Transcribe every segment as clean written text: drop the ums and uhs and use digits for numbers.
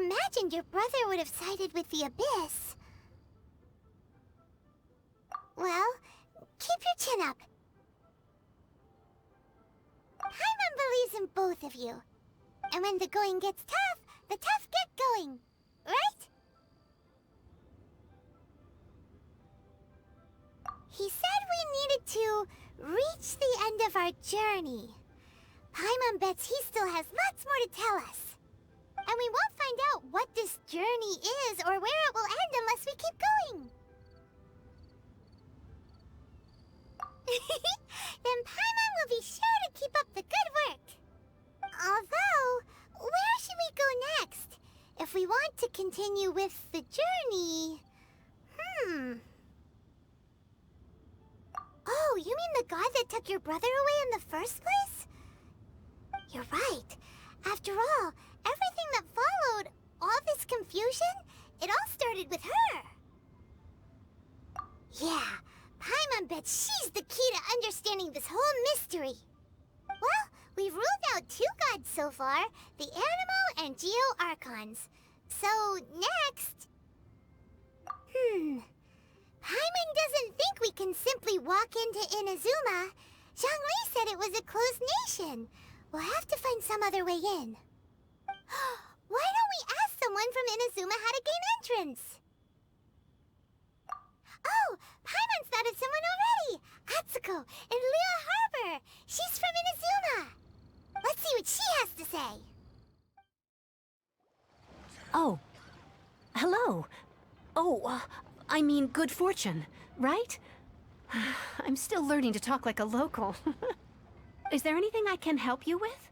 imagined your brother would have sided with the Abyss. Well, keep your chin up. Paimon believes in both of you. And when the going gets tough, the tough get going. Right? He said we needed to reach the end of our journey. Paimon bets he still has lots more to tell us. And we won't find out what this journey is or where it will end unless we keep going. Then Paimon will be sure to keep up the good work. Although, where should we go next? If we want to continue with the journey... Oh, you mean the god that took your brother away in the first place? You're right. After all, everything that followed, all this confusion, it all started with her. Yeah, Paimon bets she's the key to understanding this whole mystery. Well, we've ruled out 2 gods so far, the Animo and Geo Archons. So, next... Paimon doesn't think we can simply walk into Inazuma. Zhongli said it was a closed nation. We'll have to find some other way in. Why don't we ask someone from Inazuma how to gain entrance? Oh, Paimon's thought of someone already! Atsuko, in Liyue Harbor! She's from Inazuma! Let's see what she has to say! Oh. Hello. Oh, I mean good fortune, right? I'm still learning to talk like a local. Is there anything I can help you with?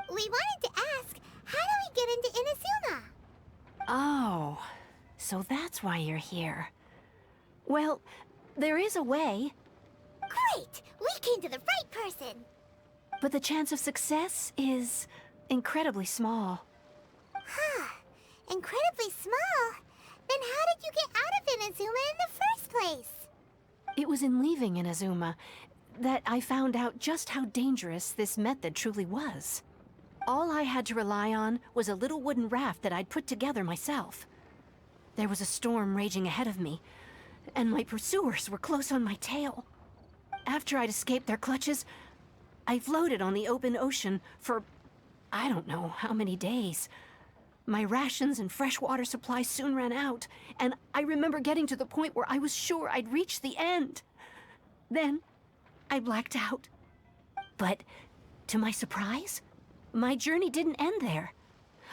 We wanted to ask, how do we get into Inazuma? Oh, so that's why you're here. Well, there is a way. Great! We came to the right person! But the chance of success is incredibly small. Huh. Incredibly small? Then how did you get out of Inazuma in the first place? It was in leaving Inazuma that I found out just how dangerous this method truly was. All I had to rely on was a little wooden raft that I'd put together myself. There was a storm raging ahead of me, and my pursuers were close on my tail. After I'd escaped their clutches, I floated on the open ocean for I don't know how many days. My rations and freshwater supply soon ran out, and I remember getting to the point where I was sure I'd reached the end. Then, I blacked out. But, to my surprise, my journey didn't end there.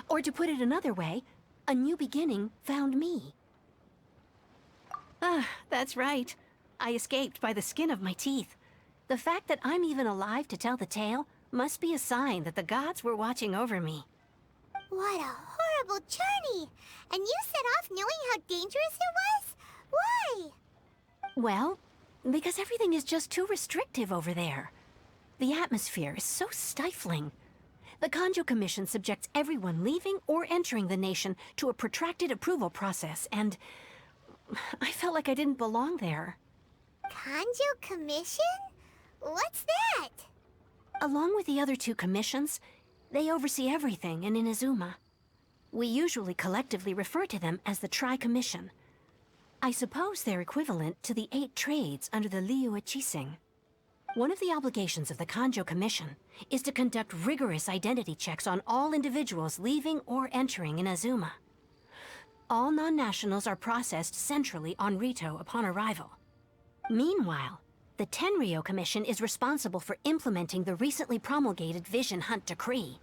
Or to put it another way, a new beginning found me. Ah, that's right. I escaped by the skin of my teeth. The fact that I'm even alive to tell the tale must be a sign that the gods were watching over me. What a horrible journey! And you set off knowing how dangerous it was? Why? Well, because everything is just too restrictive over there. The atmosphere is so stifling. The Kanjo Commission subjects everyone leaving or entering the nation to a protracted approval process, and I felt like I didn't belong there. Kanjo Commission? What's that? Along with the other 2 commissions, they oversee everything in Inazuma. We usually collectively refer to them as the Tri-Commission. I suppose they're equivalent to the 8 trades under the Liyue Chising. One of the obligations of the Kanjo Commission is to conduct rigorous identity checks on all individuals leaving or entering Inazuma. All non-nationals are processed centrally on Rito upon arrival. Meanwhile, the Tenryo Commission is responsible for implementing the recently promulgated Vision Hunt Decree.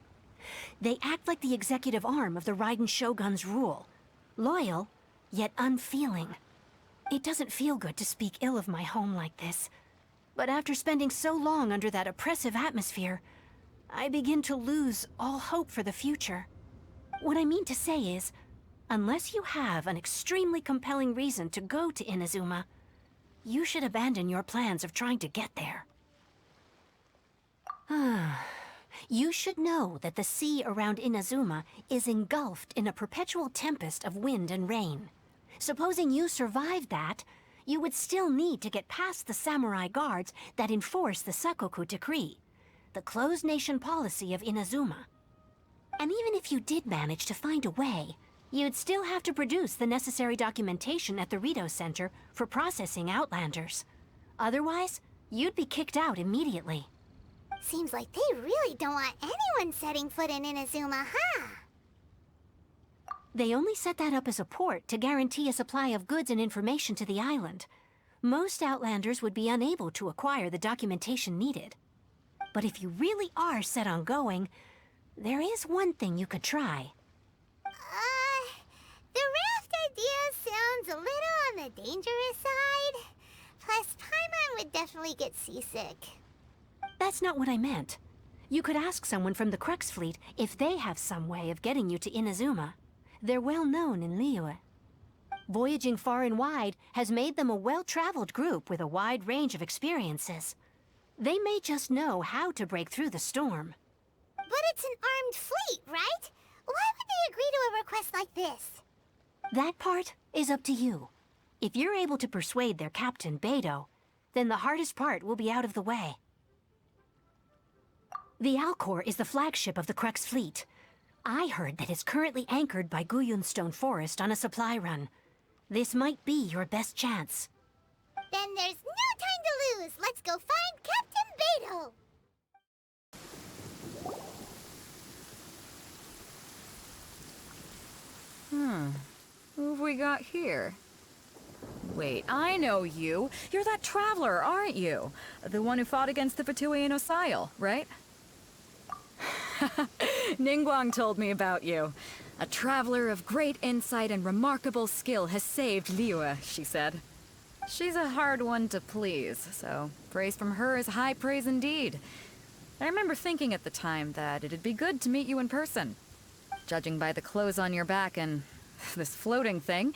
They act like the executive arm of the Raiden Shogun's rule. Loyal, yet unfeeling. It doesn't feel good to speak ill of my home like this. But after spending so long under that oppressive atmosphere, I begin to lose all hope for the future. What I mean to say is, unless you have an extremely compelling reason to go to Inazuma, you should abandon your plans of trying to get there. You should know that the sea around Inazuma is engulfed in a perpetual tempest of wind and rain. Supposing you survived that, you would still need to get past the samurai guards that enforce the Sakoku Decree, the closed nation policy of Inazuma. And even if you did manage to find a way, You'd still have to produce the necessary documentation at the Rito Center for processing Outlanders. Otherwise, you'd be kicked out immediately. Seems like they really don't want anyone setting foot in Inazuma, huh? They only set that up as a port to guarantee a supply of goods and information to the island. Most Outlanders would be unable to acquire the documentation needed. But if you really are set on going, there is one thing you could try. The raft idea sounds a little on the dangerous side. Plus, Paimon would definitely get seasick. That's not what I meant. You could ask someone from the Crux fleet if they have some way of getting you to Inazuma. They're well known in Liyue. Voyaging far and wide has made them a well-traveled group with a wide range of experiences. They may just know how to break through the storm. But it's an armed fleet, right? Why would they agree to a request like this? That part is up to you. If you're able to persuade their captain, Beidou, then the hardest part will be out of the way. The Alcor is the flagship of the Crux fleet. I heard that it's currently anchored by Guyunstone Forest on a supply run. This might be your best chance. Then there's no time to lose. Let's go find Captain Beidou. Who have we got here? Wait, I know you. You're that traveler, aren't you? The one who fought against the Fatuian Osile, right? Ningguang told me about you. A traveler of great insight and remarkable skill has saved Liyue, she said. She's a hard one to please, so praise from her is high praise indeed. I remember thinking at the time that it'd be good to meet you in person. Judging by the clothes on your back and this floating thing,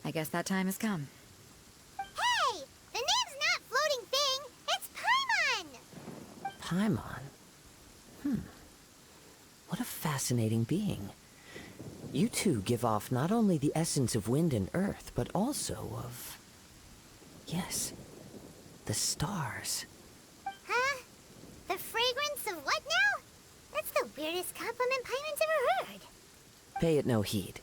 I guess that time has come. Hey! The name's not Floating Thing. It's Paimon. Paimon? What a fascinating being. You two give off not only the essence of wind and earth, but also of... yes, the stars. Huh? The fragrance of what now? That's the weirdest compliment Paimon's ever heard. Pay it no heed.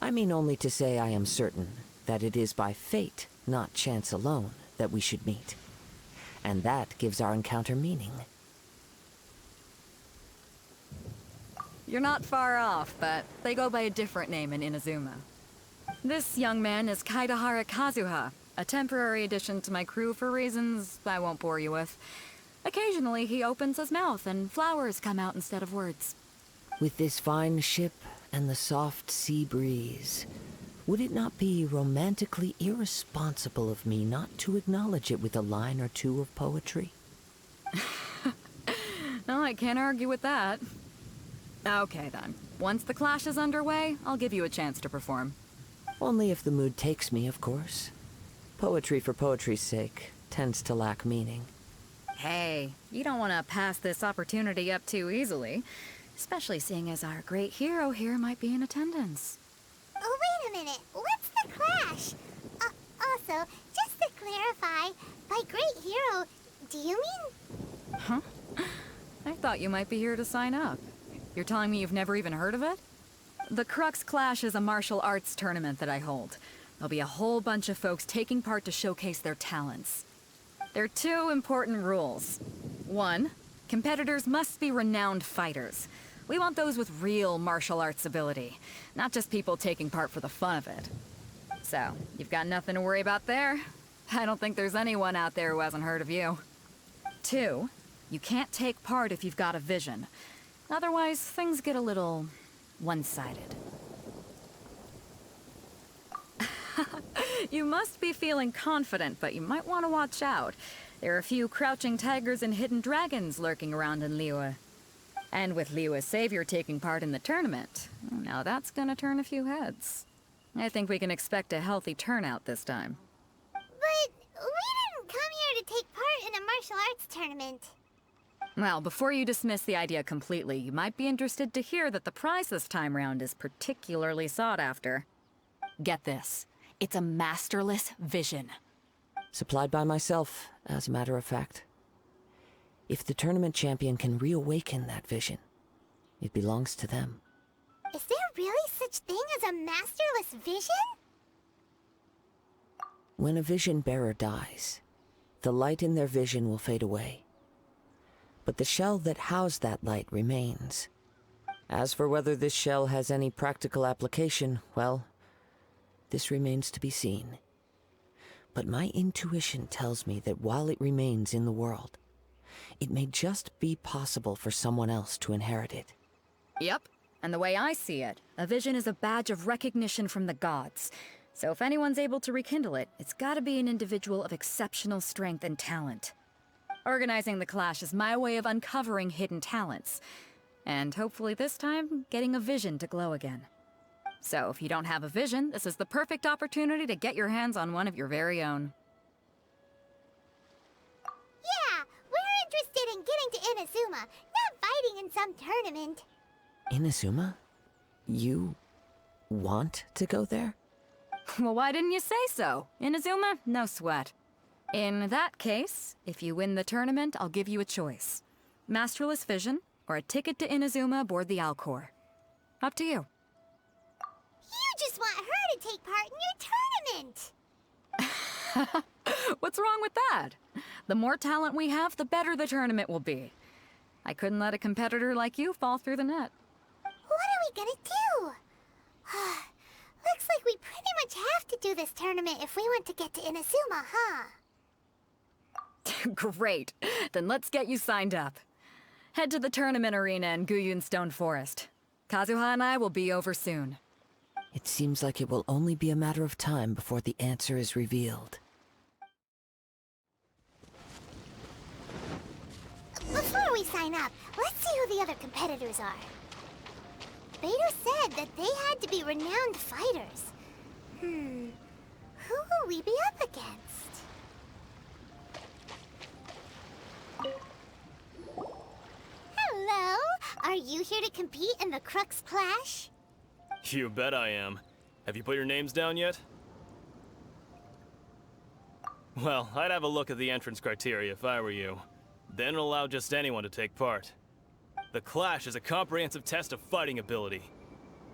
I mean only to say I am certain that it is by fate, not chance alone, that we should meet. And that gives our encounter meaning. You're not far off, but they go by a different name in Inazuma. This young man is Kaidahara Kazuha, a temporary addition to my crew for reasons I won't bore you with. Occasionally he opens his mouth and flowers come out instead of words. With this fine ship and the soft sea breeze, would it not be romantically irresponsible of me not to acknowledge it with a line or two of poetry? No, I can't argue with that. Okay then. Once the clash is underway, I'll give you a chance to perform. Only if the mood takes me, of course. Poetry for poetry's sake tends to lack meaning. Hey, you don't want to pass this opportunity up too easily. Especially seeing as our great hero here might be in attendance. Oh, wait a minute. What's the clash? Also, just to clarify, by great hero, do you mean... Huh? I thought you might be here to sign up. You're telling me you've never even heard of it? The Crux Clash is a martial arts tournament that I hold. There'll be a whole bunch of folks taking part to showcase their talents. There are two important rules. One, competitors must be renowned fighters. We want those with real martial arts ability, not just people taking part for the fun of it. So, you've got nothing to worry about there. I don't think there's anyone out there who hasn't heard of you. Two, you can't take part if you've got a vision. Otherwise, things get a little one-sided. You must be feeling confident, but you might want to watch out. There are a few crouching tigers and hidden dragons lurking around in Liyue. And with Liyue's savior taking part in the tournament, now that's gonna turn a few heads. I think we can expect a healthy turnout this time. But we didn't come here to take part in a martial arts tournament. Well, before you dismiss the idea completely, you might be interested to hear that the prize this time round is particularly sought after. Get this. It's a masterless vision. Supplied by myself, as a matter of fact. If the tournament champion can reawaken that vision, it belongs to them. Is there really such thing as a masterless vision? When a vision bearer dies, the light in their vision will fade away. But the shell that housed that light remains. As for whether this shell has any practical application, well, this remains to be seen. But my intuition tells me that while it remains in the world, it may just be possible for someone else to inherit it. Yep. And the way I see it, a vision is a badge of recognition from the gods. So if anyone's able to rekindle it, it's gotta be an individual of exceptional strength and talent. Organizing the clash is my way of uncovering hidden talents. And hopefully this time, getting a vision to glow again. So if you don't have a vision, this is the perfect opportunity to get your hands on one of your very own. Yeah, we're interested in getting to Inazuma, not fighting in some tournament. Inazuma? You want to go there? Well, why didn't you say so? Inazuma? No sweat. In that case, if you win the tournament, I'll give you a choice. Masterless Vision, or a ticket to Inazuma aboard the Alcor. Up to you. You just want her to take part in your tournament! What's wrong with that? The more talent we have, the better the tournament will be. I couldn't let a competitor like you fall through the net. What are we gonna do? Looks like we pretty much have to do this tournament if we want to get to Inazuma, huh? Great. Then let's get you signed up. Head to the tournament arena in Guyun Stone Forest. Kazuha and I will be over soon. It seems like it will only be a matter of time before the answer is revealed. Before we sign up, let's see who the other competitors are. Beidou said that they had to be renowned fighters. Who will we be up against? Hello? Are you here to compete in the Crux Clash? You bet I am. Have you put your names down yet? Well, I'd have a look at the entrance criteria if I were you. Then allow just anyone to take part. The Clash is a comprehensive test of fighting ability.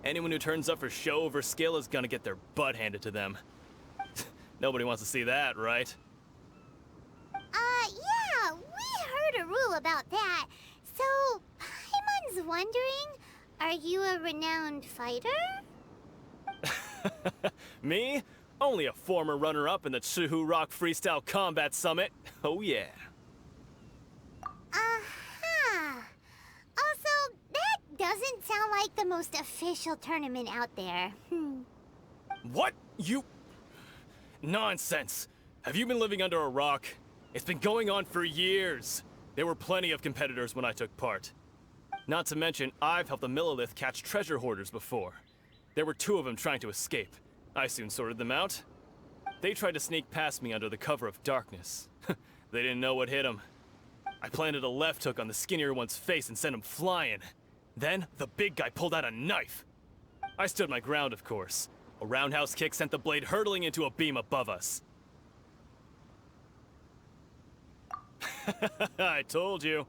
Anyone who turns up for show over skill is gonna get their butt handed to them. Nobody wants to see that, right? Yeah, we heard a rule about that. So, Paimon's wondering, are you a renowned fighter? Me? Only a former runner-up in the Chihu Rock Freestyle Combat Summit. Oh yeah. Also, that doesn't sound like the most official tournament out there. What? You... Nonsense. Have you been living under a rock? It's been going on for years. There were plenty of competitors when I took part. Not to mention, I've helped the Millilith catch treasure hoarders before. There were 2 of them trying to escape. I soon sorted them out. They tried to sneak past me under the cover of darkness. They didn't know what hit them. I planted a left hook on the skinnier one's face and sent him flying. Then, the big guy pulled out a knife. I stood my ground, of course. A roundhouse kick sent the blade hurtling into a beam above us. I told you.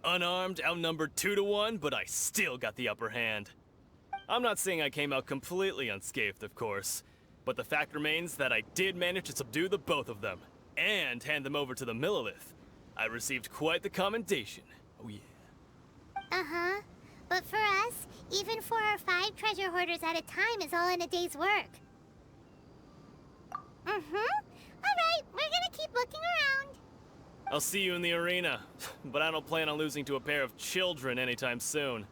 Unarmed, outnumbered 2-1, but I still got the upper hand. I'm not saying I came out completely unscathed, of course. But the fact remains that I did manage to subdue the both of them, and hand them over to the Millilith. I received quite the commendation. Oh yeah. Uh-huh. But for us, even 4 or 5 treasure hoarders at a time is all in a day's work. Alright, we're gonna keep looking around. I'll see you in the arena, but I don't plan on losing to a pair of children anytime soon.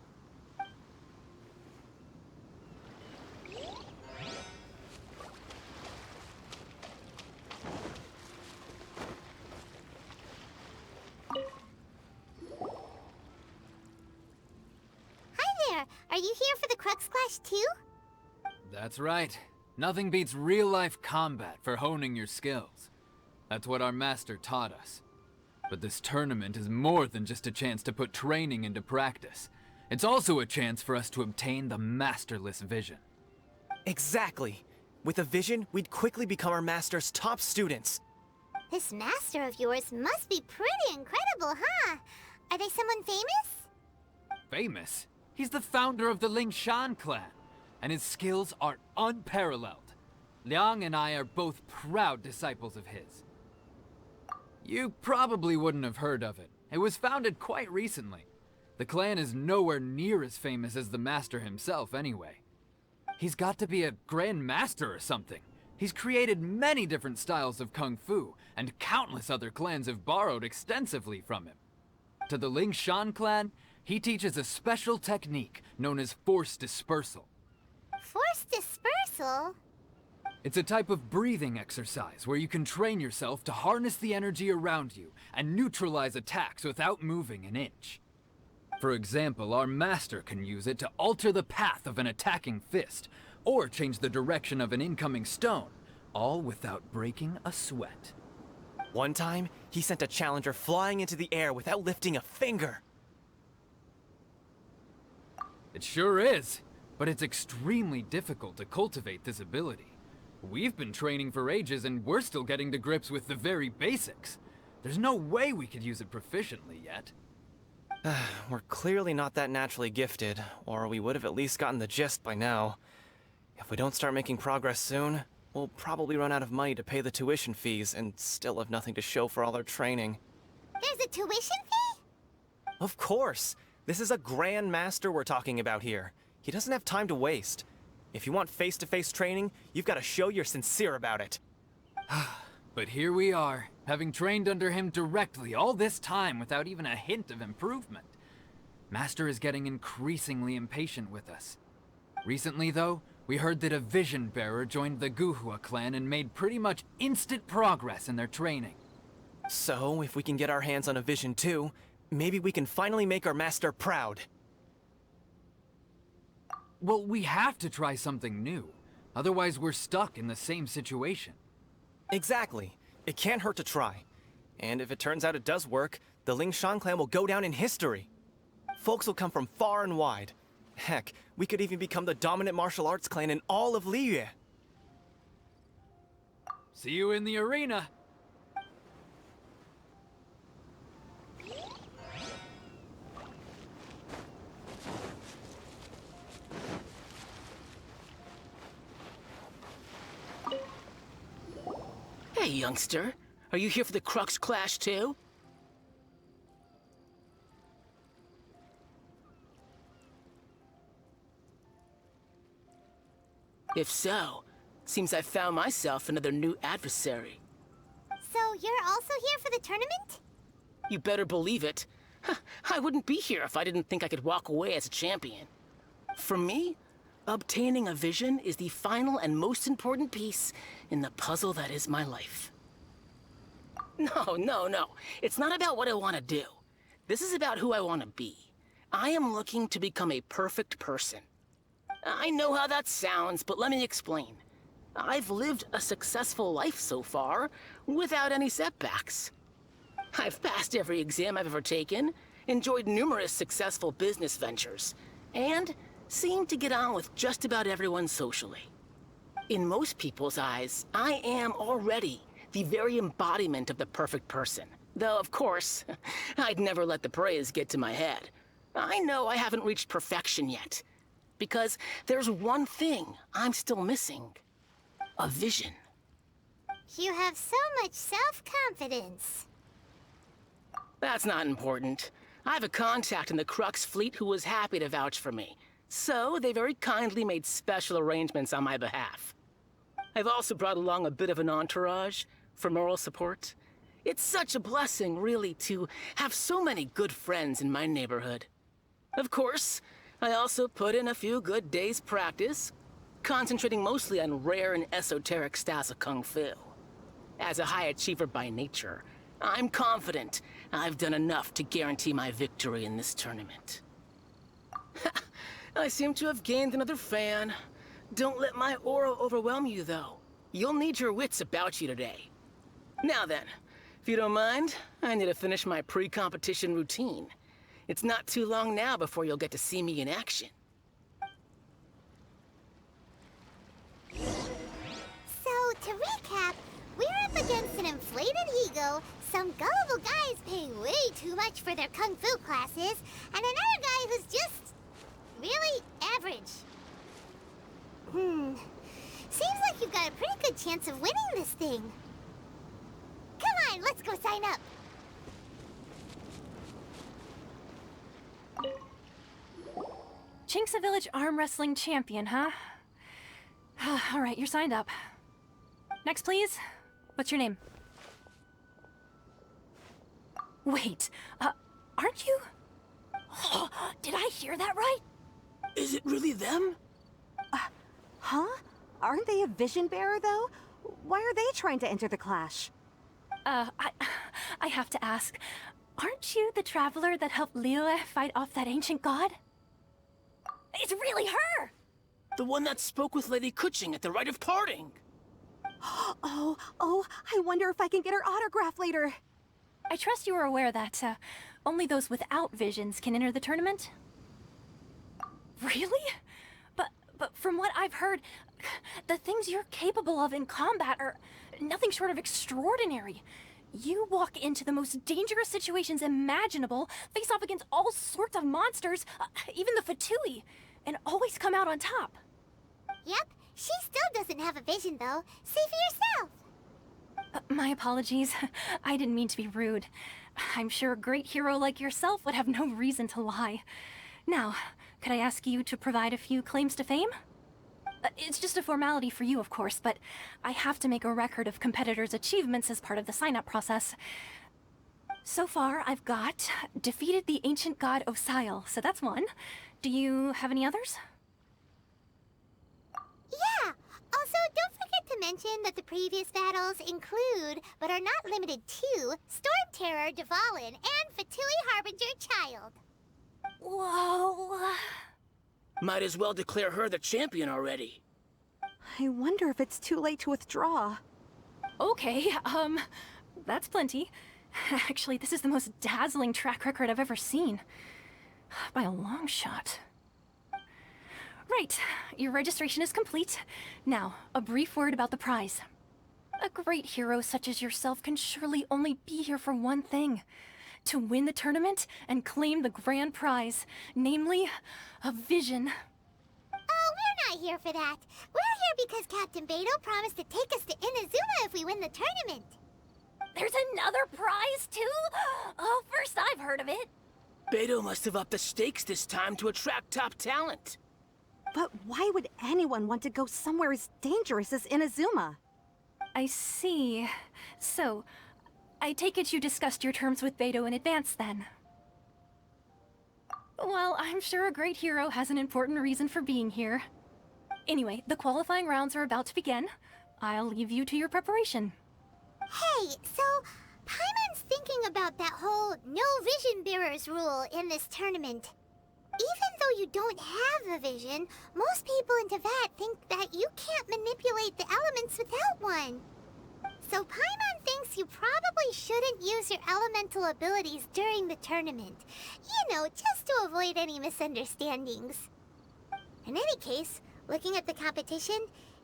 Are you here for the Crux Clash too? That's right. Nothing beats real-life combat for honing your skills. That's what our master taught us. But this tournament is more than just a chance to put training into practice. It's also a chance for us to obtain the masterless vision. Exactly. With a vision, we'd quickly become our master's top students. This master of yours must be pretty incredible, huh? Are they someone famous? Famous? He's the founder of the Lingshan clan, and his skills are unparalleled. Liang and I are both proud disciples of his. You probably wouldn't have heard of it. It was founded quite recently. The clan is nowhere near as famous as the master himself anyway. He's got to be a grand master or something. He's created many different styles of kung fu, and countless other clans have borrowed extensively from him. To the Lingshan clan, he teaches a special technique known as force dispersal. Force dispersal? It's a type of breathing exercise where you can train yourself to harness the energy around you and neutralize attacks without moving an inch. For example, our master can use it to alter the path of an attacking fist, or change the direction of an incoming stone, all without breaking a sweat. One time, he sent a challenger flying into the air without lifting a finger. It sure is, but it's extremely difficult to cultivate this ability. We've been training for ages and we're still getting to grips with the very basics. There's no way we could use it proficiently yet. We're clearly not that naturally gifted, or we would have at least gotten the gist by now. If we don't start making progress soon, we'll probably run out of money to pay the tuition fees and still have nothing to show for all our training. There's a tuition fee? Of course! This is a Grand Master we're talking about here. He doesn't have time to waste. If you want face-to-face training, you've got to show you're sincere about it. But here we are, having trained under him directly all this time without even a hint of improvement. Master is getting increasingly impatient with us. Recently, though, we heard that a Vision Bearer joined the Guhua clan and made pretty much instant progress in their training. So, if we can get our hands on a Vision too, maybe we can finally make our master proud. Well, we have to try something new. Otherwise, we're stuck in the same situation. Exactly. It can't hurt to try. And if it turns out it does work, the Lingshan clan will go down in history. Folks will come from far and wide. Heck, we could even become the dominant martial arts clan in all of Liyue. See you in the arena. Hey, youngster. Are you here for the Crux Clash, too? If so, seems I found myself another new adversary. So you're also here for the tournament? You better believe it. I wouldn't be here if I didn't think I could walk away as a champion. For me, obtaining a vision is the final and most important piece in the puzzle that is my life. No. It's not about what I want to do. This is about who I want to be. I am looking to become a perfect person. I know how that sounds, but let me explain. I've lived a successful life so far, without any setbacks. I've passed every exam I've ever taken, enjoyed numerous successful business ventures, and seem to get on with just about everyone socially. In most people's eyes, I am already the very embodiment of the perfect person. Though, of course, I'd never let the praise get to my head. I know I haven't reached perfection yet, because there's one thing I'm still missing. A vision. You have so much self-confidence. That's not important. I have a contact in the Crux fleet who was happy to vouch for me. So, they very kindly made special arrangements on my behalf. I've also brought along a bit of an entourage for moral support. It's such a blessing, really, to have so many good friends in my neighborhood. Of course, I also put in a few good days' practice, concentrating mostly on rare and esoteric styles of Kung Fu. As a high achiever by nature, I'm confident I've done enough to guarantee my victory in this tournament. I seem to have gained another fan. Don't let my aura overwhelm you, though. You'll need your wits about you today. Now then, if you don't mind, I need to finish my pre-competition routine. It's not too long now before you'll get to see me in action. So, to recap, we're up against an inflated ego, some gullible guys paying way too much for their kung fu classes, and another guy who's just chance of winning this thing. Come on, let's go sign up. Chinksa Village arm wrestling champion, huh? All right, you're signed up. Next, please. What's your name? Wait, aren't you? Did I hear that right? Is it really them? Huh? Aren't they a vision bearer, though? Why are they trying to enter the clash? I have to ask, aren't you the traveler that helped Liyue fight off that ancient god? It's really her! The one that spoke with Lady Kuching at the rite of parting. Oh, I wonder if I can get her autograph later. I trust you are aware that, only those without visions can enter the tournament? Really? But from what I've heard, the things you're capable of in combat are nothing short of extraordinary. You walk into the most dangerous situations imaginable, face off against all sorts of monsters, even the Fatui, and always come out on top. Yep, she still doesn't have a vision, though. See for yourself. My apologies. I didn't mean to be rude. I'm sure a great hero like yourself would have no reason to lie. Now, could I ask you to provide a few claims to fame? It's just a formality for you, of course, but I have to make a record of competitors' achievements as part of the sign-up process. So far, I've got defeated the ancient god Osile, so that's one. Do you have any others? Yeah. Also, don't forget to mention that the previous battles include, but are not limited to, Storm Terror, Dvalin, and Fatui Harbinger Child. Whoa. Might as well declare her the champion already. I wonder if it's too late to withdraw. Okay, that's plenty. Actually, this is the most dazzling track record I've ever seen. By a long shot. Right, your registration is complete. Now, a brief word about the prize. A great hero such as yourself can surely only be here for one thing. To win the tournament and claim the grand prize, namely, a vision. Oh, we're not here for that. We're here because Captain Beidou promised to take us to Inazuma if we win the tournament. There's another prize, too? Oh, first I've heard of it. Beidou must have upped the stakes this time to attract top talent. But why would anyone want to go somewhere as dangerous as Inazuma? I see. So, I take it you discussed your terms with Beidou in advance, then? Well, I'm sure a great hero has an important reason for being here. Anyway, the qualifying rounds are about to begin. I'll leave you to your preparation. Hey, so Paimon's thinking about that whole no vision bearers rule in this tournament. Even though you don't have a vision, most people in Teyvat think that you can't manipulate the elements without one. So Paimon thinks you probably shouldn't use your elemental abilities during the tournament. You know, just to avoid any misunderstandings. In any case, looking at the competition,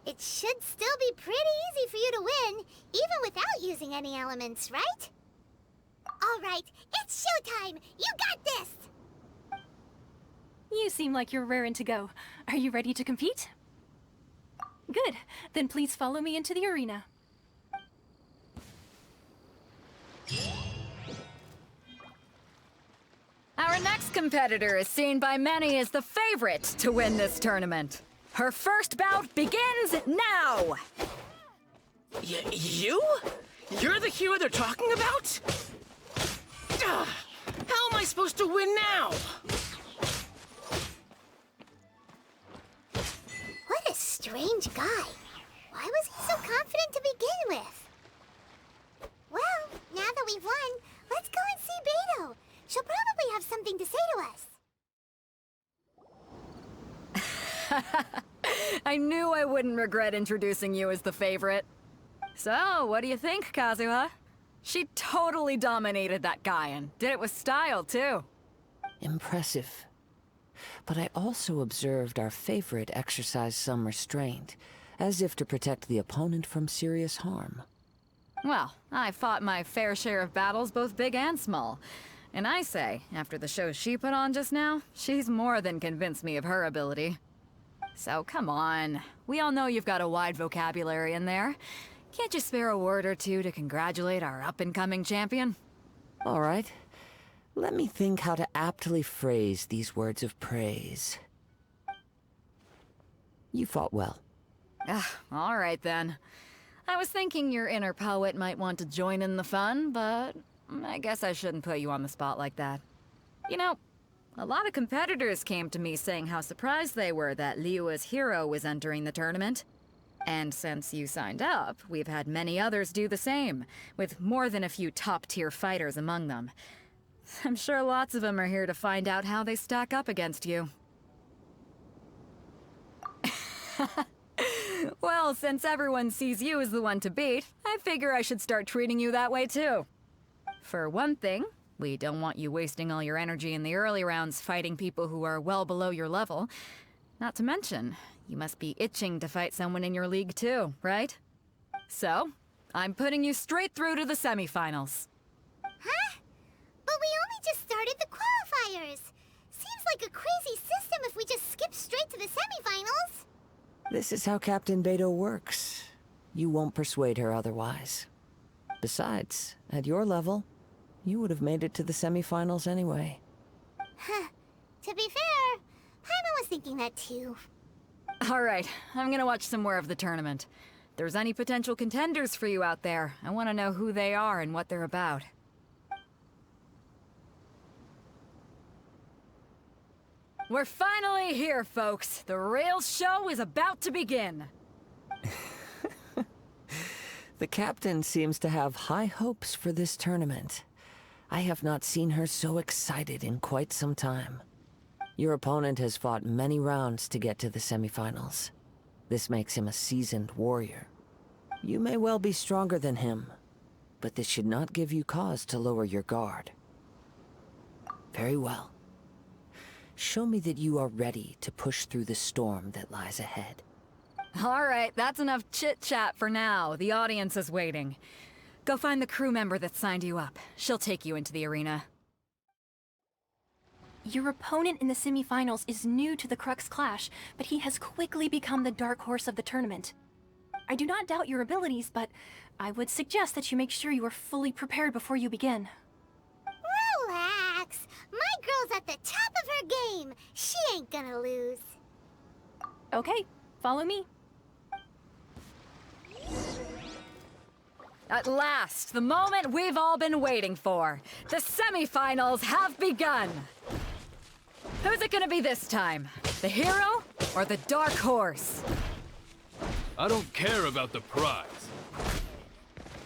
it should still be pretty easy for you to win, even without using any elements, right? All right, it's showtime! You got this! You seem like you're raring to go. Are you ready to compete? Good. Then please follow me into the arena. Our next competitor is seen by many as the favorite to win this tournament. Her first bout begins now! You? You're the hero they're talking about? Ugh, how am I supposed to win now? What a strange guy. Why was he so confident to begin with? Well, now that we've won, let's go and see Beidou. She'll probably have something to say to us. I knew I wouldn't regret introducing you as the favorite. So, what do you think, Kazuha? She totally dominated that guy and did it with style, too. Impressive. But I also observed our favorite exercise some restraint, as if to protect the opponent from serious harm. Well, I fought my fair share of battles, both big and small. And I say, after the show she put on just now, she's more than convinced me of her ability. So come on. We all know you've got a wide vocabulary in there. Can't you spare a word or two to congratulate our up-and-coming champion? All right. Let me think how to aptly phrase these words of praise. You fought well. All right then. I was thinking your inner poet might want to join in the fun, but I guess I shouldn't put you on the spot like that. You know, a lot of competitors came to me saying how surprised they were that Liyue's hero was entering the tournament. And since you signed up, we've had many others do the same, with more than a few top-tier fighters among them. I'm sure lots of them are here to find out how they stack up against you. Well, since everyone sees you as the one to beat, I figure I should start treating you that way too. For one thing, we don't want you wasting all your energy in the early rounds fighting people who are well below your level. Not to mention, you must be itching to fight someone in your league too, right? So, I'm putting you straight through to the semifinals. Huh? But we only just started the qualifiers. Seems like a crazy system if we just skip straight to the semifinals. This is how Captain Beto works. You won't persuade her otherwise. Besides, at your level, you would have made it to the semifinals anyway. Huh. To be fair, Paimon was thinking that too. All right, I'm gonna watch some more of the tournament. If there's any potential contenders for you out there, I want to know who they are and what they're about. We're finally here, folks. The real show is about to begin. The captain seems to have high hopes for this tournament. I have not seen her so excited in quite some time. Your opponent has fought many rounds to get to the semifinals. This makes him a seasoned warrior. You may well be stronger than him, but this should not give you cause to lower your guard. Very well. Show me that you are ready to push through the storm that lies ahead. All right, that's enough chit-chat for now. The audience is waiting. Go find the crew member that signed you up. She'll take you into the arena. Your opponent in the semifinals is new to the Crux Clash, but he has quickly become the dark horse of the tournament. I do not doubt your abilities, but I would suggest that you make sure you are fully prepared before you begin. Relax. My girl's at the top of her game. She ain't gonna lose. Okay, follow me. At last, the moment we've all been waiting for. The semifinals have begun. Who's it gonna be this time? The hero or the dark horse? I don't care about the prize.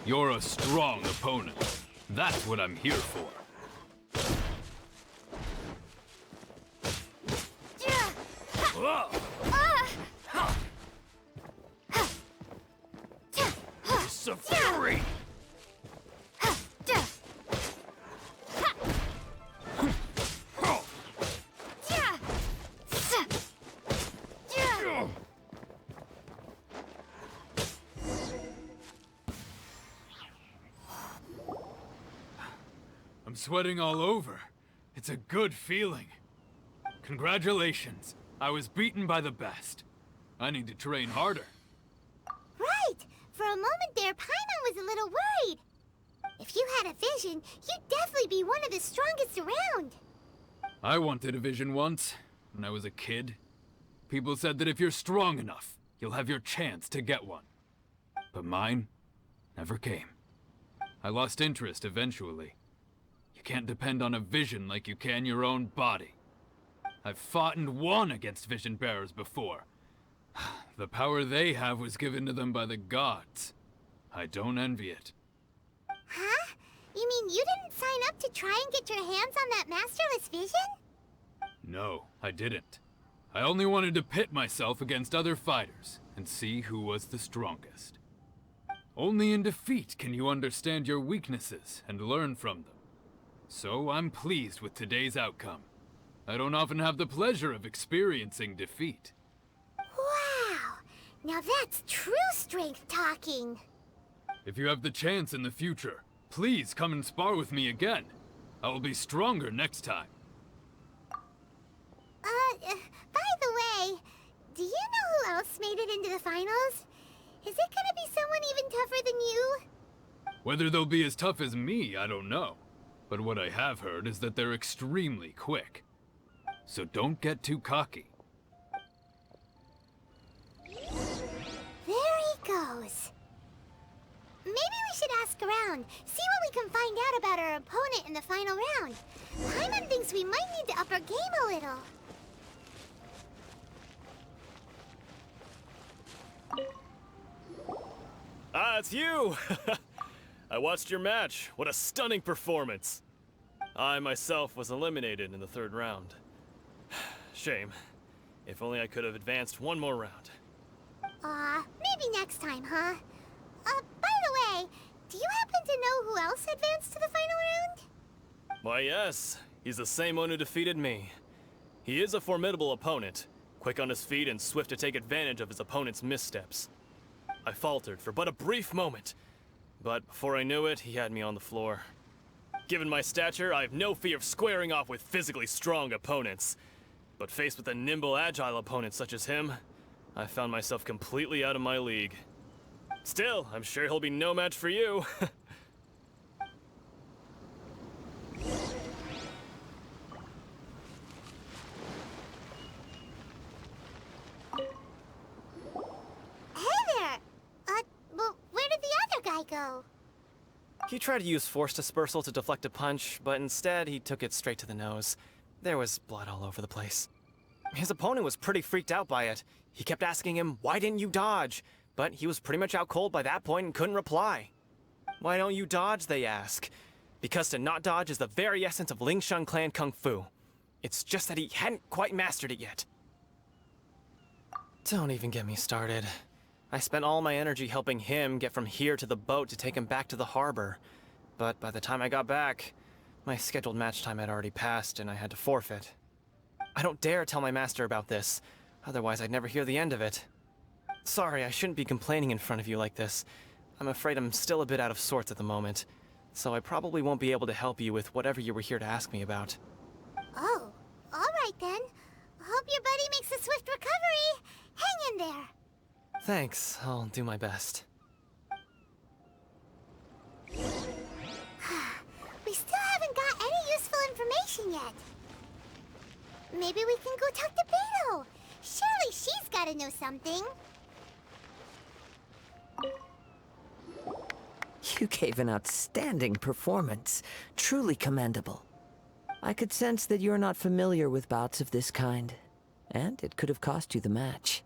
You're a strong opponent. That's what I'm here for. It's a fury! I'm sweating all over. It's a good feeling. Congratulations. I was beaten by the best. I need to train harder. Right. For a moment there, Paimon was a little worried. If you had a vision, you'd definitely be one of the strongest around. I wanted a vision once, when I was a kid. People said that if you're strong enough, you'll have your chance to get one. But mine never came. I lost interest eventually. You can't depend on a vision like you can your own body. I've fought and won against vision bearers before. The power they have was given to them by the gods. I don't envy it. Huh? You mean you didn't sign up to try and get your hands on that masterless vision? No, I didn't. I only wanted to pit myself against other fighters and see who was the strongest. Only in defeat can you understand your weaknesses and learn from them. So I'm pleased with today's outcome. I don't often have the pleasure of experiencing defeat. Wow! Now that's true strength talking. If you have the chance in the future, please come and spar with me again. I will be stronger next time. By the way, do you made it into the finals? Is it gonna be someone even tougher than you? Whether they'll be as tough as me, I don't know. But what I have heard is that they're extremely quick. So don't get too cocky. There he goes. Maybe we should ask around, see what we can find out about our opponent in the final round. Paimon thinks we might need to up our game a little. Ah, it's you! I watched your match. What a stunning performance. I myself was eliminated in the third round. Shame. If only I could have advanced one more round. Maybe next time, huh? By the way, do you happen to know who else advanced to the final round? Why, yes. He's the same one who defeated me. He is a formidable opponent, quick on his feet and swift to take advantage of his opponent's missteps. I faltered for but a brief moment, but before I knew it, he had me on the floor. Given my stature, I have no fear of squaring off with physically strong opponents. But faced with a nimble, agile opponent such as him, I found myself completely out of my league. Still, I'm sure he'll be no match for you. Well, where did the other guy go? He tried to use force dispersal to deflect a punch, but instead he took it straight to the nose. There was blood all over the place. His opponent was pretty freaked out by it. He kept asking him, "Why didn't you dodge?" But he was pretty much out cold by that point and couldn't reply. "Why don't you dodge?" they ask. Because to not dodge is the very essence of Lingshun clan kung fu. It's just that he hadn't quite mastered it yet. Don't even get me started. I spent all my energy helping him get from here to the boat to take him back to the harbor. But by the time I got back, my scheduled match time had already passed and I had to forfeit. I don't dare tell my master about this, otherwise I'd never hear the end of it. Sorry, I shouldn't be complaining in front of you like this. I'm afraid I'm still a bit out of sorts at the moment, so I probably won't be able to help you with whatever you were here to ask me about. Oh, alright then. Hope your buddy makes a swift recovery. Hang in there. Thanks, I'll do my best. We still haven't got any useful information yet. Maybe we can go talk to Beto. Surely she's gotta know something. You gave an outstanding performance. Truly commendable. I could sense that you're not familiar with bouts of this kind, and it could have cost you the match.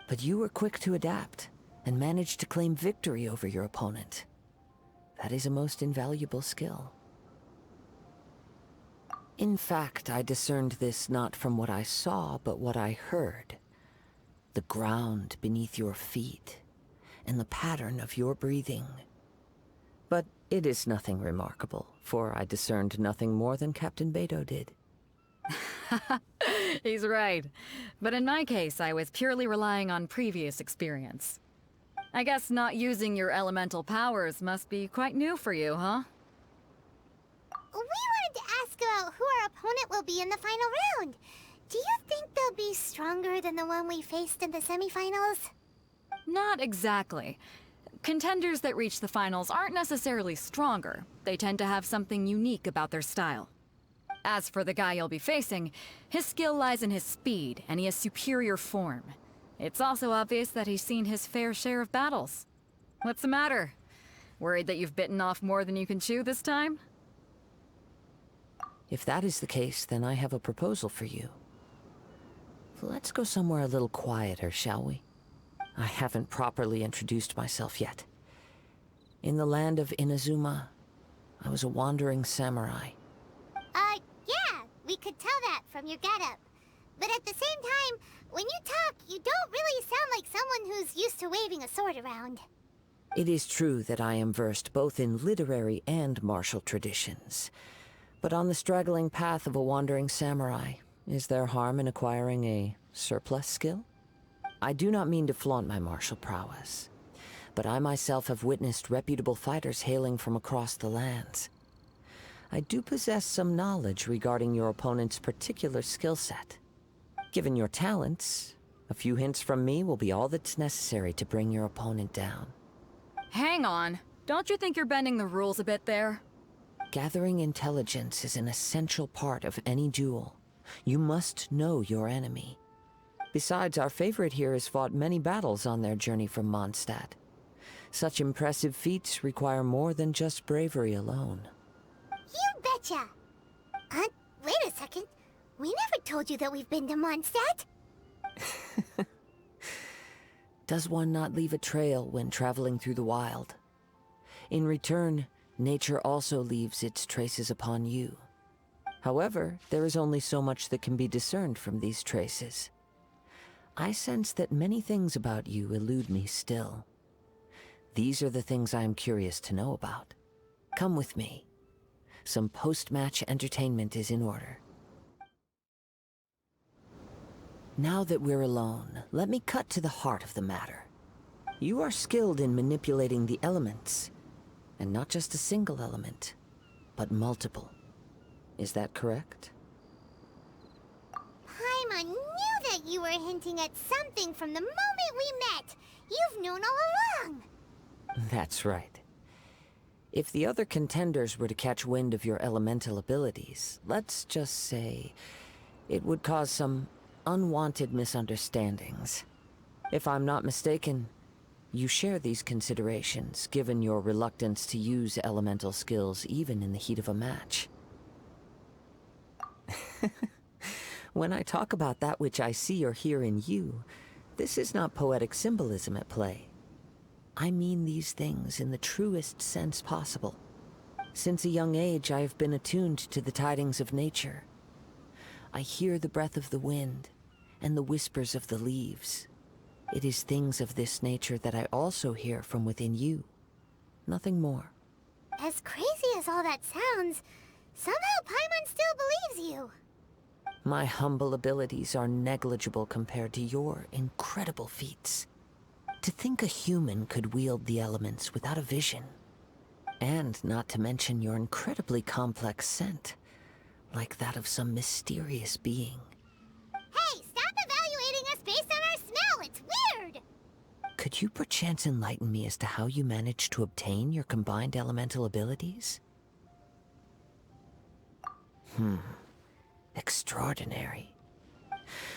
But you were quick to adapt, and managed to claim victory over your opponent. That is a most invaluable skill. In fact, I discerned this not from what I saw, but what I heard. The ground beneath your feet, and the pattern of your breathing. But it is nothing remarkable, for I discerned nothing more than Captain Beto did. He's right. But in my case, I was purely relying on previous experience. I guess not using your elemental powers must be quite new for you, huh? We wanted to ask about who our opponent will be in the final round. Do you think they'll be stronger than the one we faced in the semifinals? Not exactly. Contenders that reach the finals aren't necessarily stronger. They tend to have something unique about their style. As for the guy you'll be facing, his skill lies in his speed, and he has superior form. It's also obvious that he's seen his fair share of battles. What's the matter? Worried that you've bitten off more than you can chew this time? If that is the case, then I have a proposal for you. Let's go somewhere a little quieter, shall we? I haven't properly introduced myself yet. In the land of Inazuma, I was a wandering samurai. Yeah, we could tell that from your getup. But at the same time, when you talk, you don't really sound like someone who's used to waving a sword around. It is true that I am versed both in literary and martial traditions. But on the straggling path of a wandering samurai, is there harm in acquiring a surplus skill? I do not mean to flaunt my martial prowess, but I myself have witnessed reputable fighters hailing from across the lands. I do possess some knowledge regarding your opponent's particular skill set. Given your talents, A few hints from me will be all that's necessary to bring your opponent down. Hang on. Don't you think you're bending the rules a bit there? Gathering intelligence is an essential part of any duel. You must know your enemy. Besides, our favorite here has fought many battles on their journey from Mondstadt. Such impressive feats require more than just bravery alone. You betcha! Wait a second. We never told you that we've been to Mondstadt. Does one not leave a trail when traveling through the wild? In return, nature also leaves its traces upon you. However, there is only so much that can be discerned from these traces. I sense that many things about you elude me still. These are the things I am curious to know about. Come with me. Some post-match entertainment is in order. Now that we're alone, let me cut to the heart of the matter. You are skilled in manipulating the elements, and not just a single element, but multiple. Is that correct? Paimon knew that you were hinting at something from the moment we met. You've known all along. That's right. If the other contenders were to catch wind of your elemental abilities, let's just say it would cause some unwanted misunderstandings. If I'm not mistaken, you share these considerations, given your reluctance to use elemental skills even in the heat of a match. When I talk about that which I see or hear in you, this is not poetic symbolism at play. I mean these things in the truest sense possible. Since a young age, I have been attuned to the tidings of nature. I hear the breath of the wind and the whispers of the leaves. It is things of this nature that I also hear from within you. Nothing more. As crazy as all that sounds, somehow Paimon still believes you. My humble abilities are negligible compared to your incredible feats. To think a human could wield the elements without a vision. And not to mention your incredibly complex scent, like that of some mysterious being. Hey, stop evaluating us based on our smell! It's weird! Could you perchance enlighten me as to how you managed to obtain your combined elemental abilities? Extraordinary.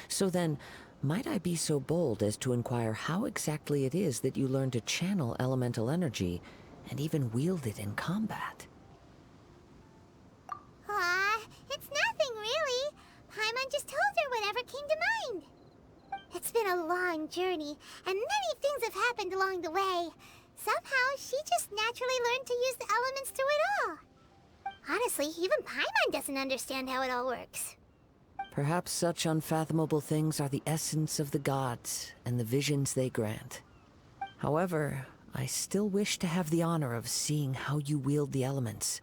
So then, might I be so bold as to inquire how exactly it is that you learned to channel elemental energy and even wield it in combat? It's nothing really. Paimon just told her whatever came to mind. It's been a long journey, and many things have happened along the way. Somehow, she just naturally learned to use the elements through it all. Honestly, even Paimon doesn't understand how it all works. Perhaps such unfathomable things are the essence of the gods and the visions they grant. However, I still wish to have the honor of seeing how you wield the elements.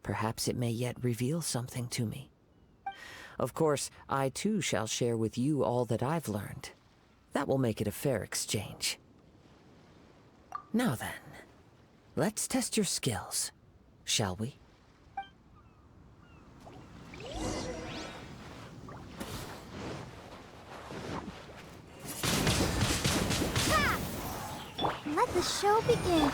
Perhaps it may yet reveal something to me. Of course, I too shall share with you all that I've learned. That will make it a fair exchange. Now then, let's test your skills, shall we? Let the show begin.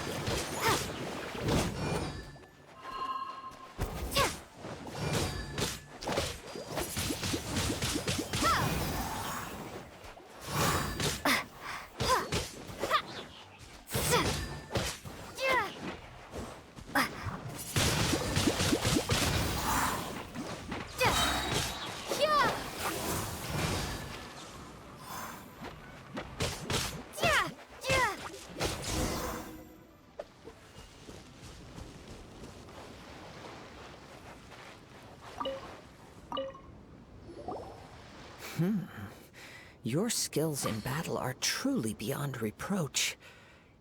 Your skills in battle are truly beyond reproach.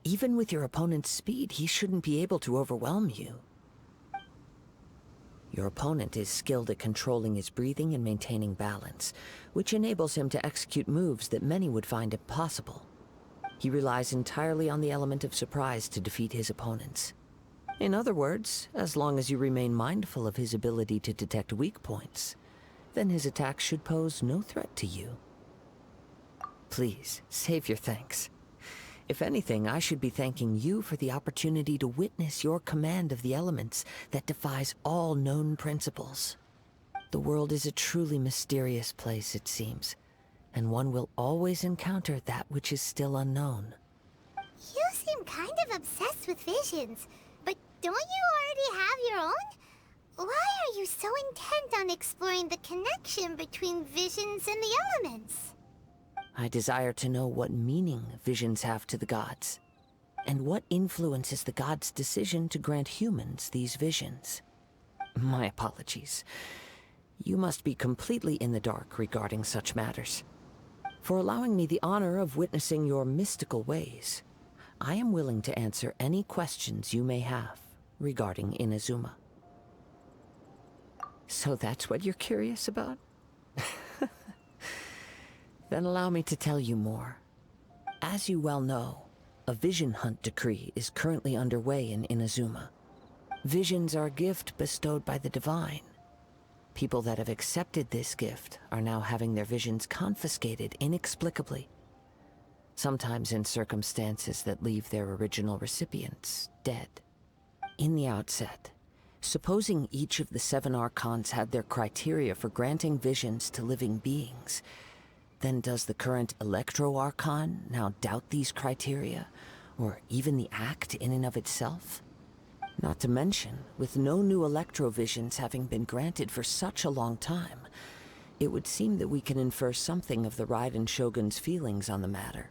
Even with your opponent's speed, he shouldn't be able to overwhelm you. Your opponent is skilled at controlling his breathing and maintaining balance, which enables him to execute moves that many would find impossible. He relies entirely on the element of surprise to defeat his opponents. In other words, as long as you remain mindful of his ability to detect weak points, then his attacks should pose no threat to you. Please, save your thanks. If anything, I should be thanking you for the opportunity to witness your command of the elements that defies all known principles. The world is a truly mysterious place, it seems, and one will always encounter that which is still unknown. You seem kind of obsessed with visions, but don't you already have your own? Why are you so intent on exploring the connection between visions and the elements? I desire to know what meaning visions have to the gods, and what influences the gods' decision to grant humans these visions. My apologies. You must be completely in the dark regarding such matters. For allowing me the honor of witnessing your mystical ways, I am willing to answer any questions you may have regarding Inazuma. So that's what you're curious about? Then allow me to tell you more. As you well know, a vision hunt decree is currently underway in Inazuma. Visions are a gift bestowed by the divine. People that have accepted this gift are now having their visions confiscated inexplicably, sometimes in circumstances that leave their original recipients dead. In the outset, supposing each of the 7 Archons had their criteria for granting visions to living beings, then does the current Electro-Archon now doubt these criteria, or even the act in and of itself? Not to mention, with no new Electro-Visions having been granted for such a long time, it would seem that we can infer something of the Raiden Shogun's feelings on the matter.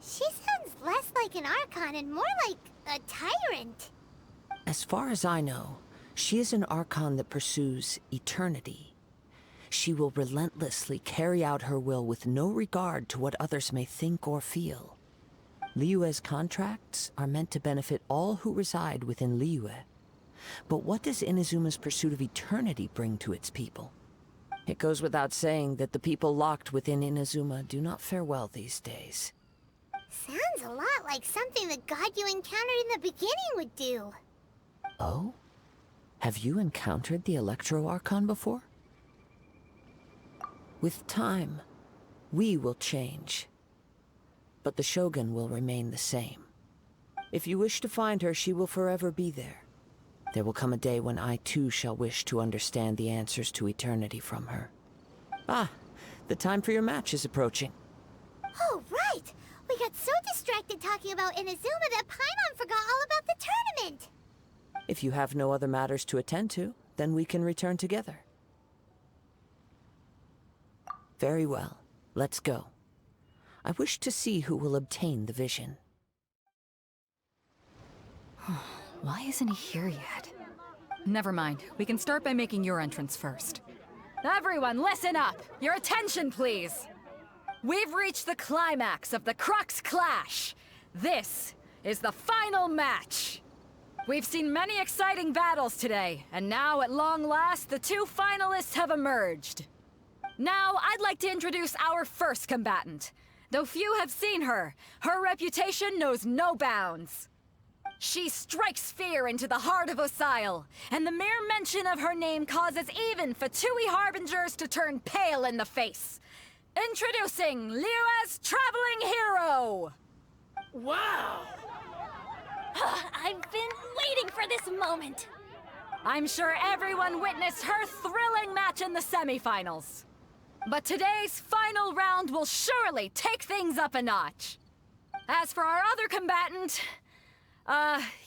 She sounds less like an Archon and more like a tyrant. As far as I know, she is an Archon that pursues eternity. She will relentlessly carry out her will with no regard to what others may think or feel. Liyue's contracts are meant to benefit all who reside within Liyue. But what does Inazuma's pursuit of eternity bring to its people? It goes without saying that the people locked within Inazuma do not fare well these days. Sounds a lot like something the god you encountered in the beginning would do. Oh? Have you encountered the Electro-Archon before? With time, we will change, but the Shogun will remain the same. If you wish to find her, she will forever be there. There will come a day when I too shall wish to understand the answers to eternity from her. Ah, the time for your match is approaching. Oh, right! We got so distracted talking about Inazuma that Paimon forgot all about the tournament! If you have no other matters to attend to, then we can return together. Very well. Let's go. I wish to see who will obtain the vision. Why isn't he here yet? Never mind. We can start by making your entrance first. Everyone, listen up! Your attention, please! We've reached the climax of the Crux Clash! This is the final match! We've seen many exciting battles today, and now, at long last, the 2 finalists have emerged. Now, I'd like to introduce our first combatant. Though few have seen her, her reputation knows no bounds. She strikes fear into the heart of Osile, and the mere mention of her name causes even Fatui Harbingers to turn pale in the face. Introducing Liyue's traveling hero! Wow! I've been waiting for this moment! I'm sure everyone witnessed her thrilling match in the semifinals. But today's final round will surely take things up a notch. As for our other combatant,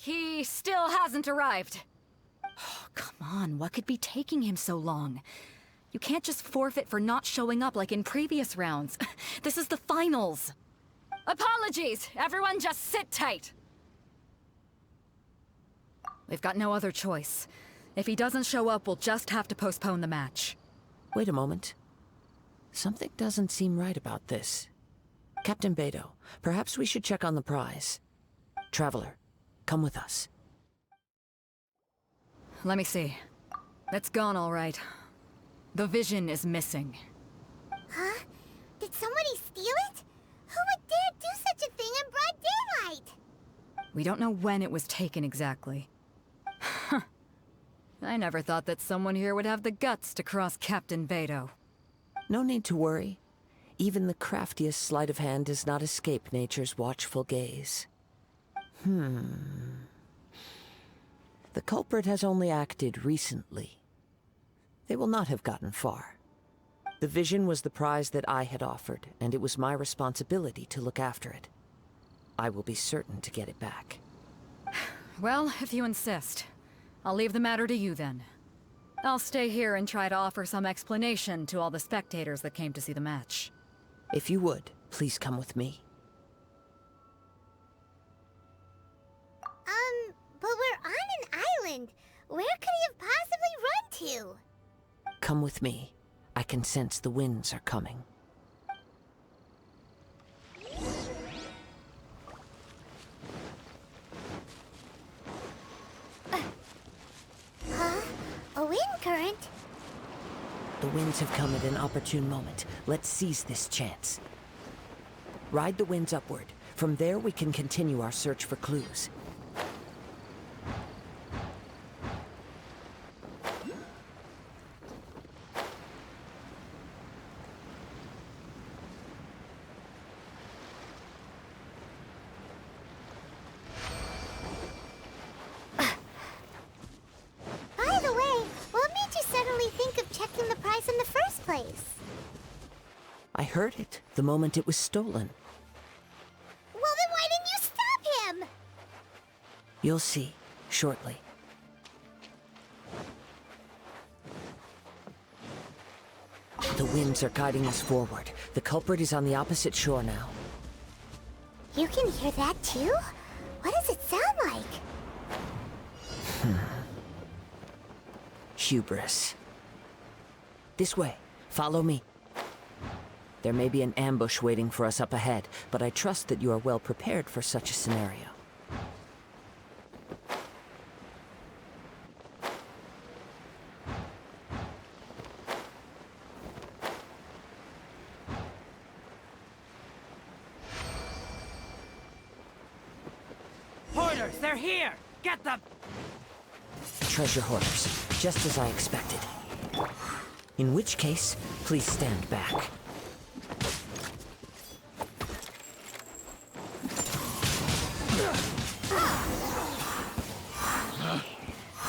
he still hasn't arrived. Oh, come on, what could be taking him so long? You can't just forfeit for not showing up like in previous rounds. This is the finals. Apologies, everyone just sit tight. We've got no other choice. If he doesn't show up, we'll just have to postpone the match. Wait a moment. Something doesn't seem right about this. Captain Beidou, perhaps we should check on the prize. Traveler, come with us. Let me see. It's gone all right. The vision is missing. Huh? Did somebody steal it? Who would dare do such a thing in broad daylight? We don't know when it was taken exactly. I never thought that someone here would have the guts to cross Captain Beidou. No need to worry. Even the craftiest sleight of hand does not escape nature's watchful gaze. The culprit has only acted recently. They will not have gotten far. The vision was the prize that I had offered, and it was my responsibility to look after it. I will be certain to get it back. Well, if you insist. I'll leave the matter to you then. I'll stay here and try to offer some explanation to all the spectators that came to see the match. If you would, please come with me. But we're on an island. Where could he have possibly run to? Come with me. I can sense the winds are coming. A wind current? The winds have come at an opportune moment. Let's seize this chance. Ride the winds upward. From there, we can continue our search for clues. By the way, what made you suddenly think of checking the prize in the first place? I heard it the moment it was stolen. Well, then why didn't you stop him? You'll see, shortly. The winds are guiding us forward. The culprit is on the opposite shore now. You can hear that too? What does it sound like? Hubris. This way. Follow me. There may be an ambush waiting for us up ahead, but I trust that you are well prepared for such a scenario. Hoarders, they're here! Get them! Treasure hoarders, just as I expected. In which case, please stand back.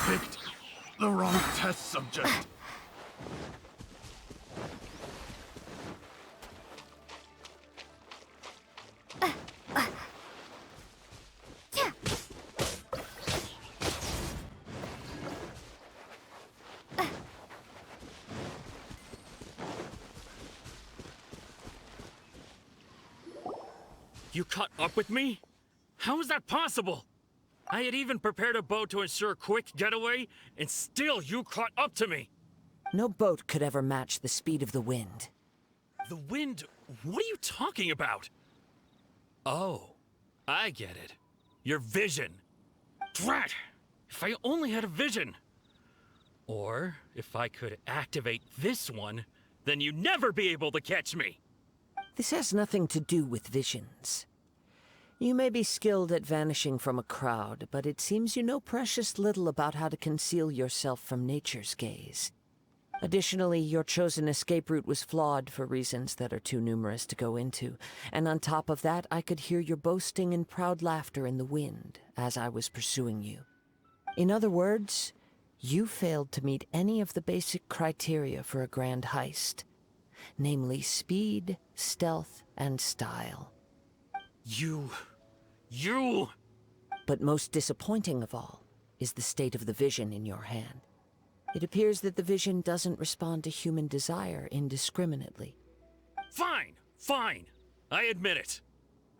Picked the wrong test subject. You caught up with me? How is that possible? I had even prepared a boat to ensure a quick getaway, and still you caught up to me! No boat could ever match the speed of the wind. The wind? What are you talking about? Oh, I get it. Your vision. Drat! If I only had a vision! Or, if I could activate this one, then you'd never be able to catch me! This has nothing to do with visions. You may be skilled at vanishing from a crowd, but it seems you know precious little about how to conceal yourself from nature's gaze. Additionally, your chosen escape route was flawed for reasons that are too numerous to go into, and on top of that, I could hear your boasting and proud laughter in the wind as I was pursuing you. In other words, you failed to meet any of the basic criteria for a grand heist. Namely speed, stealth, and style. You... But most disappointing of all is the state of the vision in your hand. It appears that the vision doesn't respond to human desire indiscriminately. Fine. I admit it.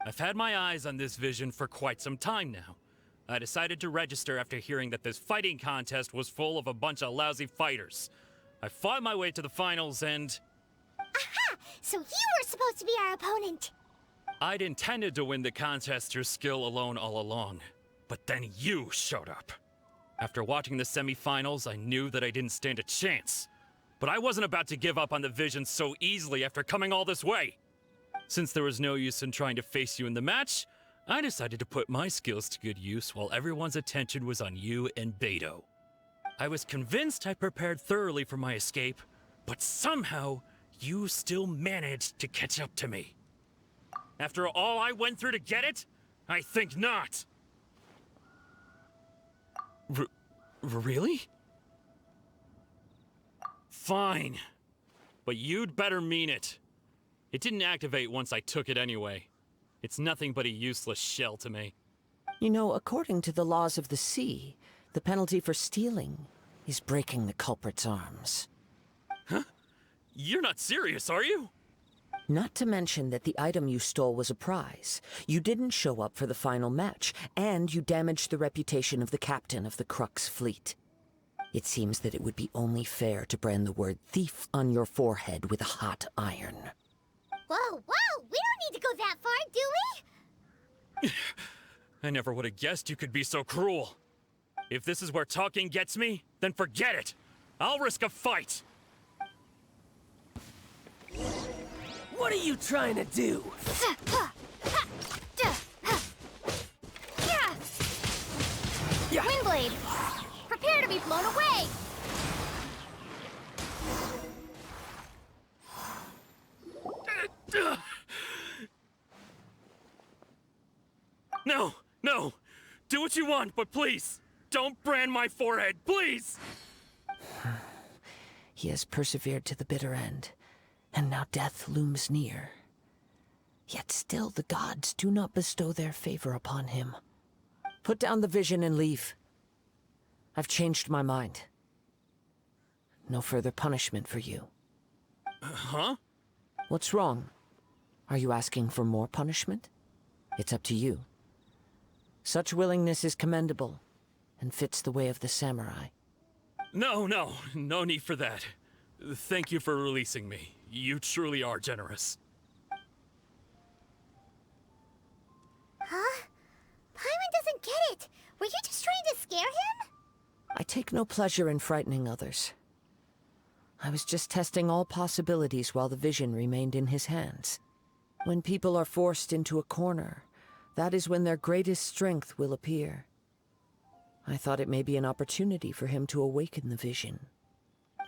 I've had my eyes on this vision for quite some time now. I decided to register after hearing that this fighting contest was full of a bunch of lousy fighters. I fought my way to the finals and... Aha! So you were supposed to be our opponent! I'd intended to win the contest through skill alone all along, but then you showed up. After watching the semi-finals, I knew that I didn't stand a chance. But I wasn't about to give up on the vision so easily after coming all this way. Since there was no use in trying to face you in the match, I decided to put my skills to good use while everyone's attention was on you and Beto. I was convinced I prepared thoroughly for my escape, but somehow, you still managed to catch up to me. After all I went through to get it? I think not. Really? Fine. But you'd better mean it. It didn't activate once I took it anyway. It's nothing but a useless shell to me. You know, according to the laws of the sea, the penalty for stealing is breaking the culprit's arms. Huh? You're not serious, are you? Not to mention that the item you stole was a prize. You didn't show up for the final match, and you damaged the reputation of the captain of the Crux fleet. It seems that it would be only fair to brand the word thief on your forehead with a hot iron. Whoa, whoa! We don't need to go that far, do we? I never would have guessed you could be so cruel. If this is where talking gets me, then forget it. I'll risk a fight. What are you trying to do? Windblade! Prepare to be blown away! No, no. Do what you want, but please, don't brand my forehead, please! He has persevered to the bitter end, and now death looms near. Yet still the gods do not bestow their favor upon him. Put down the vision and leave. I've changed my mind. No further punishment for you. Huh? What's wrong? Are you asking for more punishment? It's up to you. Such willingness is commendable, and fits the way of the samurai. No need for that. Thank you for releasing me. You truly are generous. Huh? Paimon doesn't get it! Were you just trying to scare him? I take no pleasure in frightening others. I was just testing all possibilities while the vision remained in his hands. When people are forced into a corner, that is when their greatest strength will appear. I thought it may be an opportunity for him to awaken the vision.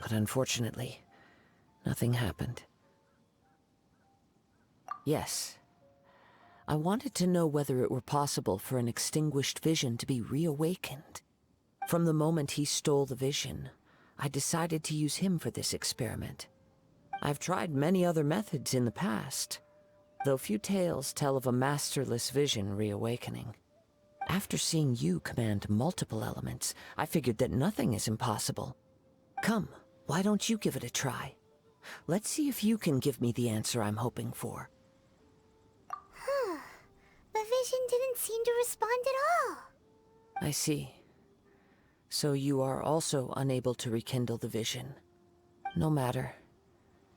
But unfortunately, nothing happened. Yes, I wanted to know whether it were possible for an extinguished vision to be reawakened. From the moment he stole the vision, I decided to use him for this experiment. I've tried many other methods in the past, though few tales tell of a masterless vision reawakening. After seeing you command multiple elements, I figured that nothing is impossible. Come, why don't you give it a try? Let's see if you can give me the answer I'm hoping for. The vision didn't seem to respond at all. I see. So you are also unable to rekindle the vision. No matter.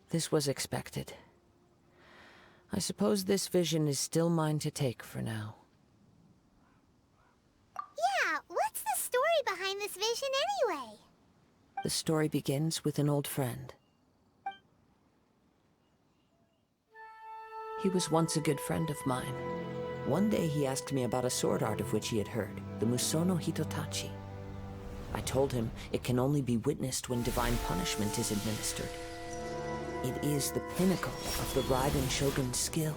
This was expected. I suppose this vision is still mine to take for now. Yeah, what's the story behind this vision anyway? The story begins with an old friend. He was once a good friend of mine. One day he asked me about a sword art of which he had heard, the Musono Hitotachi. I told him it can only be witnessed when divine punishment is administered. It is the pinnacle of the Raiden Shogun's skill,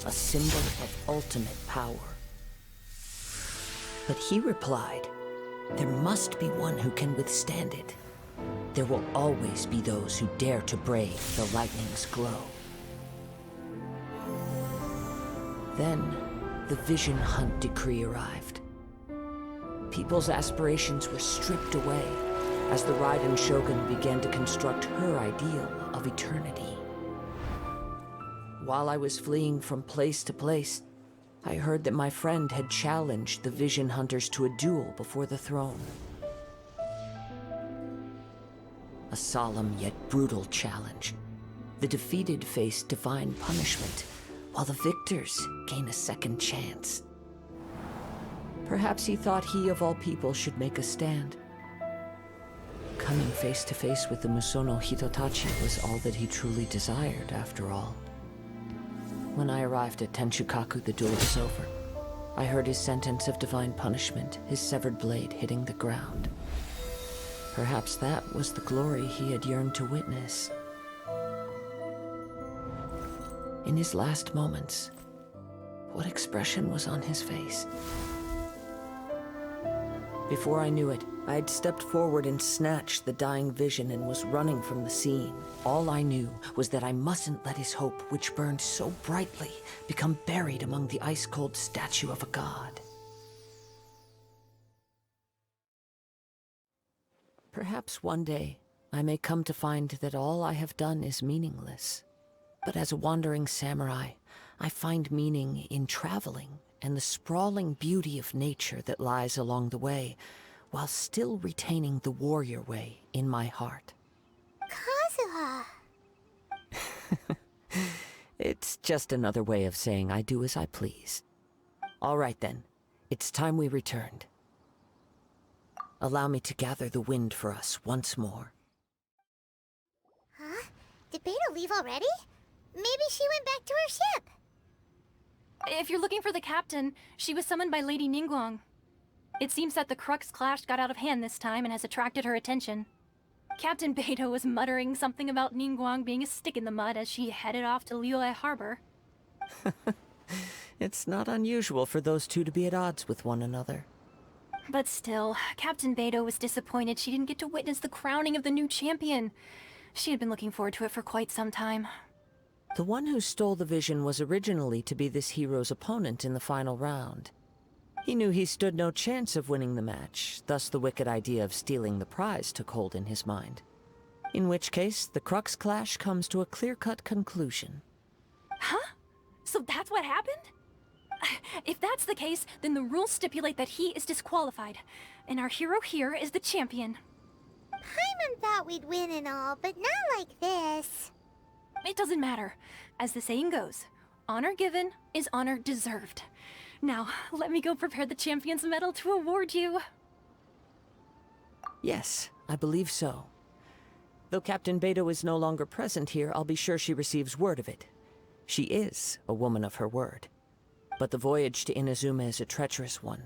a symbol of ultimate power. But he replied, there must be one who can withstand it. There will always be those who dare to brave the lightning's glow. Then, the Vision Hunt decree arrived. People's aspirations were stripped away as the Raiden Shogun began to construct her ideal of eternity. While I was fleeing from place to place, I heard that my friend had challenged the Vision Hunters to a duel before the throne. A solemn yet brutal challenge. The defeated face divine punishment, while the victors gain a second chance. Perhaps he thought he of all people should make a stand. Coming face to face with the Musono Hitotachi was all that he truly desired, after all. When I arrived at Tenshukaku, the duel was over. I heard his sentence of divine punishment, his severed blade hitting the ground. Perhaps that was the glory he had yearned to witness. In his last moments, what expression was on his face? Before I knew it, I had stepped forward and snatched the dying vision and was running from the scene. All I knew was that I mustn't let his hope, which burned so brightly, become buried among the ice-cold statue of a god. Perhaps one day, I may come to find that all I have done is meaningless. But as a wandering samurai, I find meaning in traveling and the sprawling beauty of nature that lies along the way, while still retaining the warrior way in my heart. Kazuha! It's just another way of saying I do as I please. All right then, it's time we returned. Allow me to gather the wind for us once more. Huh? Did Beta leave already? Maybe she went back to her ship. If you're looking for the captain, she was summoned by Lady Ningguang. It seems that the Crux clash got out of hand this time and has attracted her attention. Captain Beidou was muttering something about Ningguang being a stick in the mud as she headed off to Liyue Harbor. It's not unusual for those two to be at odds with one another. But still, Captain Beidou was disappointed she didn't get to witness the crowning of the new champion. She had been looking forward to it for quite some time. The one who stole the vision was originally to be this hero's opponent in the final round. He knew he stood no chance of winning the match, thus the wicked idea of stealing the prize took hold in his mind. In which case, the Crux clash comes to a clear-cut conclusion. Huh? So that's what happened? If that's the case, then the rules stipulate that he is disqualified, and our hero here is the champion. Paimon thought we'd win and all, but not like this. It doesn't matter. As the saying goes, honor given is honor deserved. Now, let me go prepare the champion's medal to award you. Yes, I believe so. Though Captain Beidou is no longer present here, I'll be sure she receives word of it. She is a woman of her word. But the voyage to Inazuma is a treacherous one.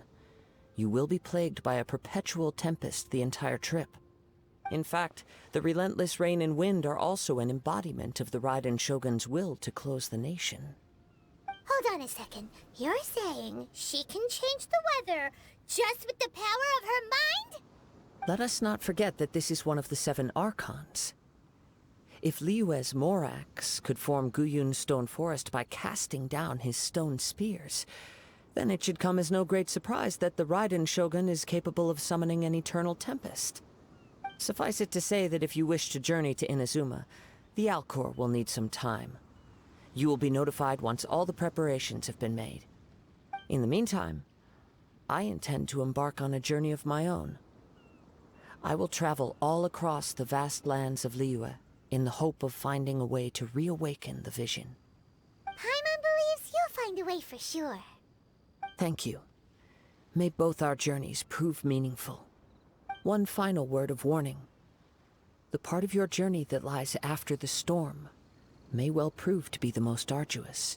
You will be plagued by a perpetual tempest the entire trip. In fact, the relentless rain and wind are also an embodiment of the Raiden Shogun's will to close the nation. Hold on a second. You're saying she can change the weather just with the power of her mind? Let us not forget that this is one of the 7 Archons. If Liyue's Morax could form Guyun's stone forest by casting down his stone spears, then it should come as no great surprise that the Raiden Shogun is capable of summoning an eternal tempest. Suffice it to say that if you wish to journey to Inazuma, the Alcor will need some time. You will be notified once all the preparations have been made. In the meantime, I intend to embark on a journey of my own. I will travel all across the vast lands of Liyue in the hope of finding a way to reawaken the vision. Paimon believes you'll find a way for sure. Thank you. May both our journeys prove meaningful. One final word of warning. The part of your journey that lies after the storm may well prove to be the most arduous.